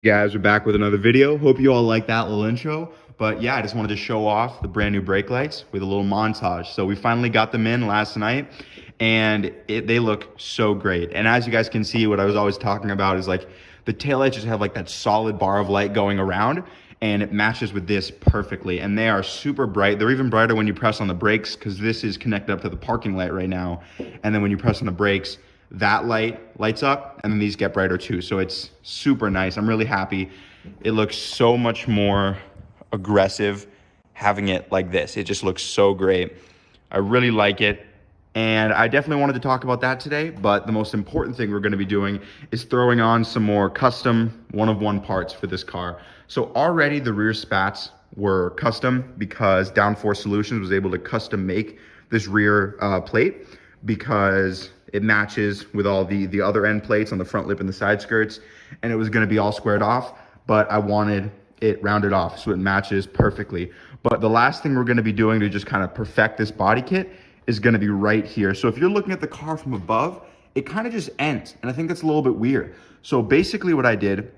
Guys, we're back with another video. Hope you all like that little intro. But yeah, I just wanted to show off the brand new brake lights with a little montage. So we finally got them in last night and they look so great. And as you guys can see, what I was always talking about is like the taillights just have like that solid bar of light going around and it matches with this perfectly. And they are super bright. They're even brighter when you press on the brakes because this is connected up to the parking light right now. And then when you press on the brakes, that light lights up and then these get brighter too. So it's super nice. I'm really happy. It looks so much more aggressive having it like this. It just looks so great. I really like it. And I definitely wanted to talk about that today, but the most important thing we're going to be doing is throwing on some more custom one-of-one parts for this car. So already the rear spats were custom because Downforce Solutions was able to custom make this rear plate because it matches with all the other end plates on the front lip and the side skirts, and it was going to be all squared off, but I wanted it rounded off so it matches perfectly. But the last thing we're going to be doing to just kind of perfect this body kit is going to be right here. So if you're looking at the car from above, it kind of just ends, and I think that's a little bit weird. So basically what I did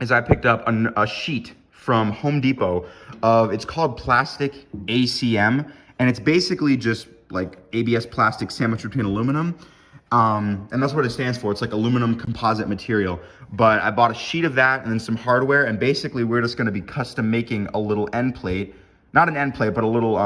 is I picked up a sheet from Home Depot of, it's called plastic ACM, and it's basically just like ABS plastic sandwiched between aluminum. And that's what it stands for. It's like aluminum composite material. But I bought a sheet of that and then some hardware, and basically we're just gonna be custom making a little end plate, not an end plate, but a little,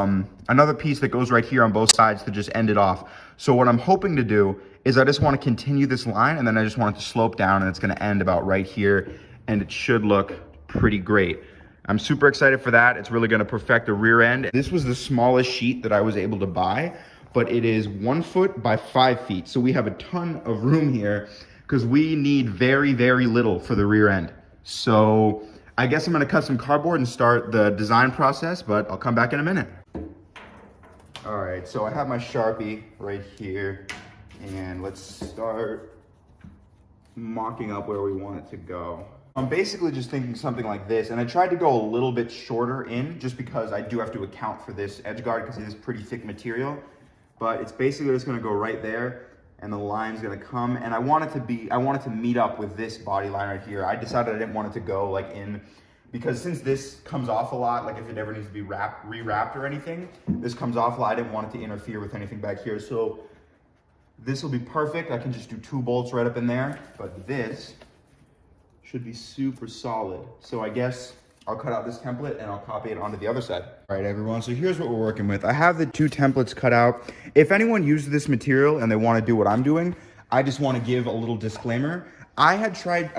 another piece that goes right here on both sides to just end it off. So what I'm hoping to do is I just wanna continue this line and then I just want it to slope down and it's gonna end about right here and it should look pretty great. I'm super excited for that. It's really gonna perfect the rear end. This was the smallest sheet that I was able to buy, but it is 1 foot by 5 feet. So we have a ton of room here because we need very, very little for the rear end. So I guess I'm gonna cut some cardboard and start the design process, but I'll come back in a minute. All right, so I have my Sharpie right here and let's start mocking up where we want it to go. I'm basically just thinking something like this, and I tried to go a little bit shorter in just because I do have to account for this edge guard because it is pretty thick material. But it's basically just gonna go right there and the line's gonna come, and I want it to meet up with this body line right here. I decided I didn't want it to go like in, because since this comes off a lot, like if it ever needs to be rewrapped or anything, this comes off a lot. I didn't want it to interfere with anything back here. So this will be perfect. I can just do 2 bolts right up in there, but this should be super solid. So I guess I'll cut out this template and I'll copy it onto the other side. All right, everyone, so here's what we're working with. I have the 2 templates cut out. If anyone uses this material and they wanna do what I'm doing, I just wanna give a little disclaimer. I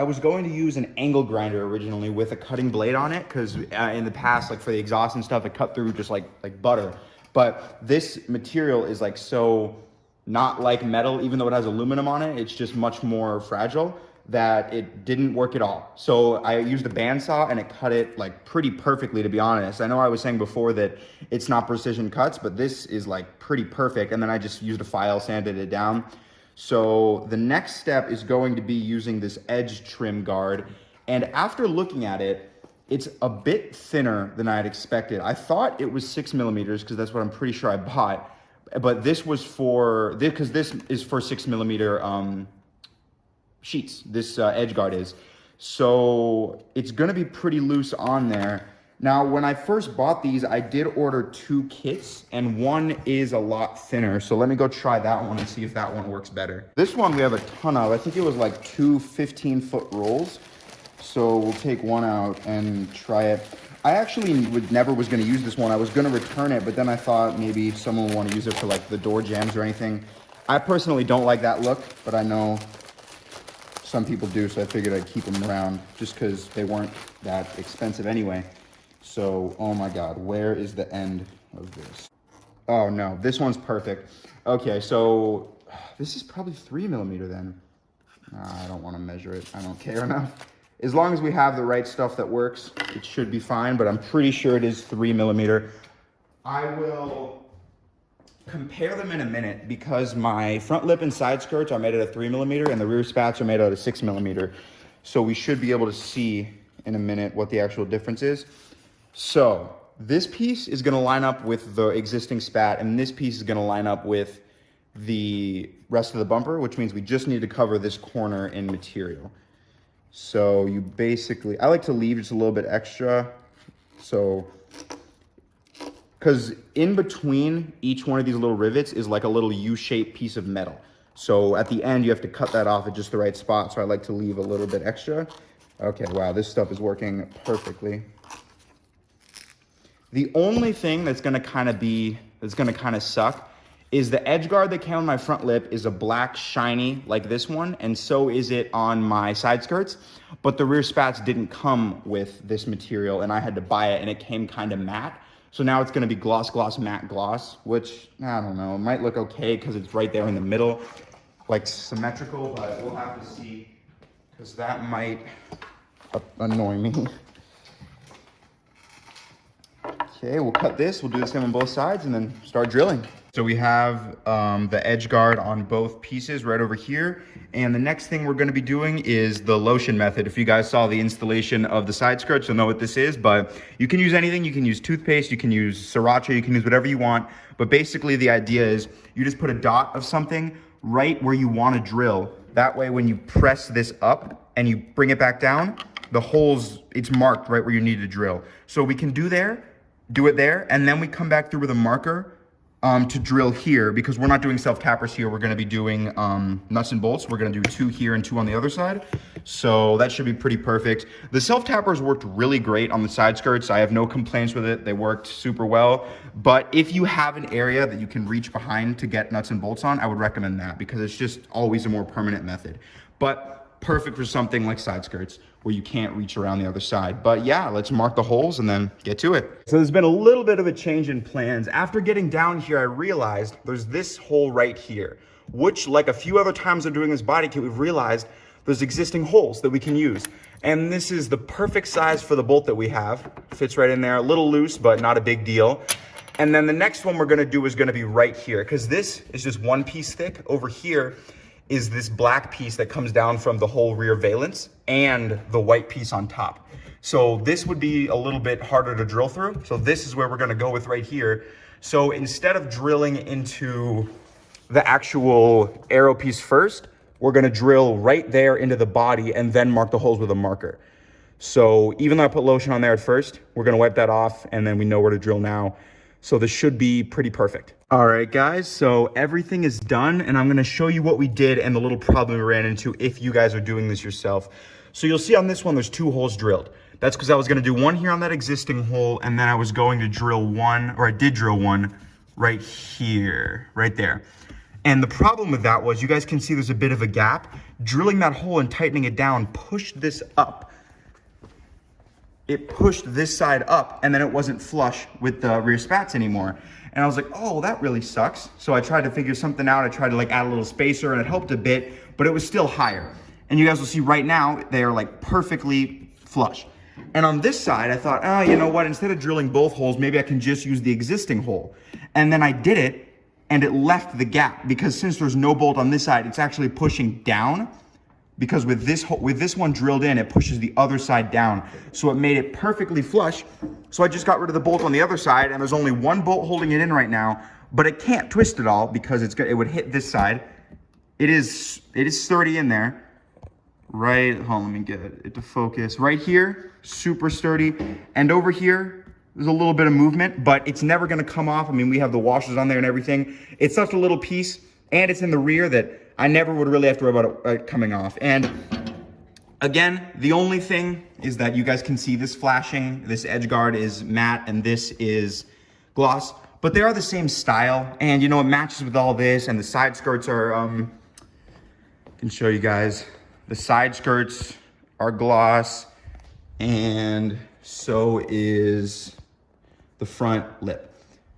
was going to use an angle grinder originally with a cutting blade on it, because in the past, like for the exhaust and stuff, it cut through just like butter. But this material is like so not like metal, even though it has aluminum on it, it's just much more fragile, that it didn't work at all. So I used a bandsaw and it cut it like pretty perfectly, to be honest. I know I was saying before that it's not precision cuts, but this is like pretty perfect. And then I just used a file, sanded it down. So the next step is going to be using this edge trim guard. And after looking at it, it's a bit thinner than I had expected. I thought it was 6 millimeters because that's what I'm pretty sure I bought. But this was because this is for 6 millimeter sheets, this edge guard is. So it's gonna be pretty loose on there. Now, when I first bought these, I did order 2 kits and one is a lot thinner. So let me go try that one and see if that one works better. This one we have a ton of. I think it was like 2 15-foot rolls. So we'll take one out and try it. I actually never was gonna use this one. I was gonna return it, but then I thought maybe someone would wanna use it for like the door jambs or anything. I personally don't like that look, but I know some people do, so I figured I'd keep them around just because they weren't that expensive anyway. So, oh my God, where is the end of this? Oh no, this one's perfect. Okay, so this is probably 3 millimeter then. I don't want to measure it. I don't care enough. As long as we have the right stuff that works, it should be fine, but I'm pretty sure it is 3 millimeter. I will compare them in a minute because my front lip and side skirts are made out of 3 millimeter and the rear spats are made out of 6 millimeter. So we should be able to see in a minute what the actual difference is. So this piece is gonna line up with the existing spat, and this piece is gonna line up with the rest of the bumper, which means we just need to cover this corner in material. So you basically, I like to leave just a little bit extra. So, because in between each one of these little rivets is like a little U-shaped piece of metal. So at the end, you have to cut that off at just the right spot. So I like to leave a little bit extra. Okay, wow, this stuff is working perfectly. The only thing that's gonna kind of suck is the edge guard that came on my front lip is a black shiny like this one, and so is it on my side skirts, but the rear spats didn't come with this material and I had to buy it and it came kind of matte. So now it's gonna be gloss, gloss, matte, gloss, which I don't know, it might look okay because it's right there in the middle, like symmetrical, but we'll have to see because that might annoy me. Okay, we'll cut this, we'll do the same on both sides and then start drilling. So we have the edge guard on both pieces right over here. And the next thing we're gonna be doing is the lotion method. If you guys saw the installation of the side skirts, you'll know what this is, but you can use anything. You can use toothpaste, you can use sriracha, you can use whatever you want. But basically the idea is you just put a dot of something right where you wanna drill. That way when you press this up and you bring it back down, the holes, it's marked right where you need to drill. So we can do it there, and then we come back through with a marker to drill here because we're not doing self-tappers here. We're gonna be doing nuts and bolts. We're gonna do 2 here and 2 on the other side. So that should be pretty perfect. The self-tappers worked really great on the side skirts. I have no complaints with it. They worked super well. But if you have an area that you can reach behind to get nuts and bolts on, I would recommend that because it's just always a more permanent method. But perfect for something like side skirts where you can't reach around the other side. But yeah, let's mark the holes and then get to it. So there's been a little bit of a change in plans. After getting down here, I realized there's this hole right here, which like a few other times I'm doing this body kit, we've realized there's existing holes that we can use. And this is the perfect size for the bolt that we have. Fits right in there, a little loose, but not a big deal. And then the next one we're gonna do is gonna be right here, because this is just one piece thick. Over here is this black piece that comes down from the whole rear valence and the white piece on top. So this would be a little bit harder to drill through. So this is where we're gonna go with right here. So instead of drilling into the actual arrow piece first, we're gonna drill right there into the body and then mark the holes with a marker. So even though I put lotion on there at first, we're gonna wipe that off and then we know where to drill now. So this should be pretty perfect. All right, guys, so everything is done and I'm gonna show you what we did and the little problem we ran into if you guys are doing this yourself. So you'll see on this one, there's 2 holes drilled. That's because I was gonna do one here on that existing hole and then I was going to drill one, or I did drill one right here, right there. And the problem with that was, you guys can see there's a bit of a gap. Drilling that hole and tightening it down pushed this up. It pushed this side up and then it wasn't flush with the rear spats anymore. And I was like, oh, that really sucks. So I tried to figure something out. I tried to like add a little spacer and it helped a bit, but it was still higher. And you guys will see right now, they are like perfectly flush. And on this side, I thought, oh, you know what? Instead of drilling both holes, maybe I can just use the existing hole. And then I did it and it left the gap because since there's no bolt on this side, it's actually pushing down. Because with this one drilled in, it pushes the other side down. So it made it perfectly flush. So I just got rid of the bolt on the other side and there's only one bolt holding it in right now, but it can't twist at all because it would hit this side. It is sturdy in there. Right, hold on, let me get it to focus. Right here, super sturdy. And over here, there's a little bit of movement, but it's never gonna come off. I mean, we have the washers on there and everything. It's such a little piece and it's in the rear that I never would really have to worry about it coming off. And again, the only thing is that you guys can see this flashing. This edge guard is matte and this is gloss, but they are the same style. And you know, it matches with all this and the side skirts are, I can show you guys. The side skirts are gloss and so is the front lip.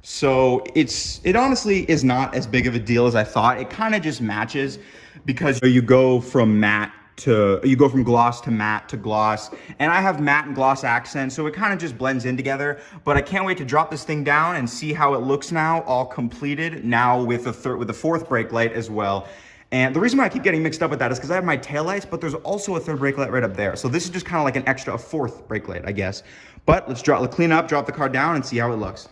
So it honestly is not as big of a deal as I thought. It kind of just matches because you go from gloss to matte to gloss, and I have matte and gloss accents, so it kind of just blends in together. But I can't wait to drop this thing down and see how it looks now, all completed, now with the 4th brake light as well. And the reason why I keep getting mixed up with that is because I have my taillights, but there's also a 3rd brake light right up there. So this is just kind of like an extra 4th brake light, I guess. But let's clean up, drop the car down, and see how it looks.